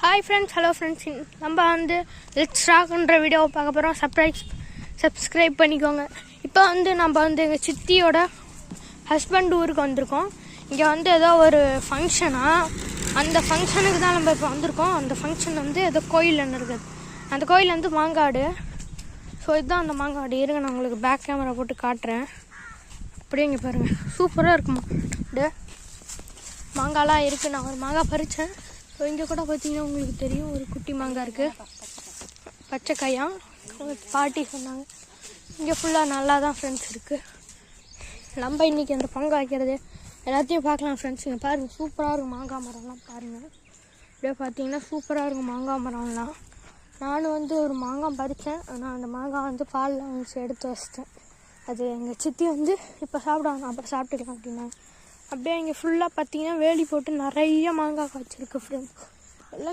Hi friends, hello friends. நம்ம வந்து let's ராக்ன்ற வீடியோவை பார்க்க போகிறோம். சப்ஸ்கிரைப் பண்ணிக்கோங்க. இப்போ வந்து நம்ம வந்து எங்கள் சித்தியோட ஹஸ்பண்ட் ஊருக்கு வந்திருக்கோம். இங்கே வந்து ஏதோ ஒரு ஃபங்க்ஷனாக, அந்த ஃபங்க்ஷனுக்கு தான் நம்ம இப்போ வந்திருக்கோம். அந்த ஃபங்க்ஷன் வந்து ஏதோ கோயில் ஒன்று இருக்குது. அந்த கோயில் வந்து மாங்காடு. ஸோ இதுதான் அந்த மாங்காடு. இருங்க, நான் உங்களுக்கு பேக் கேமரா போட்டு காட்டுறேன். அப்படியே இங்கே பாருங்கள், சூப்பராக இருக்குமா மாங்காலாம் இருக்குது. நான் ஒரு மாங்காய் பறித்தேன். ஸோ இங்கே கூட பார்த்தீங்கன்னா உங்களுக்கு தெரியும், ஒரு குட்டி மாங்காய் இருக்குது, பச்சைக்காயா. பாட்டி சொன்னாங்க இங்கே ஃபுல்லாக நல்லா தான் ஃப்ரெண்ட்ஸ் இருக்குது. நம்ம இன்றைக்கி அந்த பங்கு வைக்கிறது எல்லாத்தையும் பார்க்கலாம் ஃப்ரெண்ட்ஸ். இங்கே பாருங்கள், சூப்பராக இருக்கும் மாங்காய் மரம்லாம் பாருங்கள். அப்படியே பார்த்தீங்கன்னா சூப்பராக இருக்கும் மாங்காய் மரம்லாம். நானும் வந்து ஒரு மாங்காய் பறித்தேன். ஆனால் அந்த மாங்காய் வந்து பாலில் வச்சு எடுத்து வச்சிட்டேன். அது எங்கள் சித்தி வந்து இப்போ சாப்பிடுவாங்க, அப்புறம் சாப்பிட்டுக்கலாம் அப்படின்னாங்க. அப்படியே இங்கே ஃபுல்லாக பார்த்தீங்கன்னா வேலி போட்டு நிறைய மாங்காய் காய்ச்சிருக்கு ஃப்ரெண்ட்ஸ்.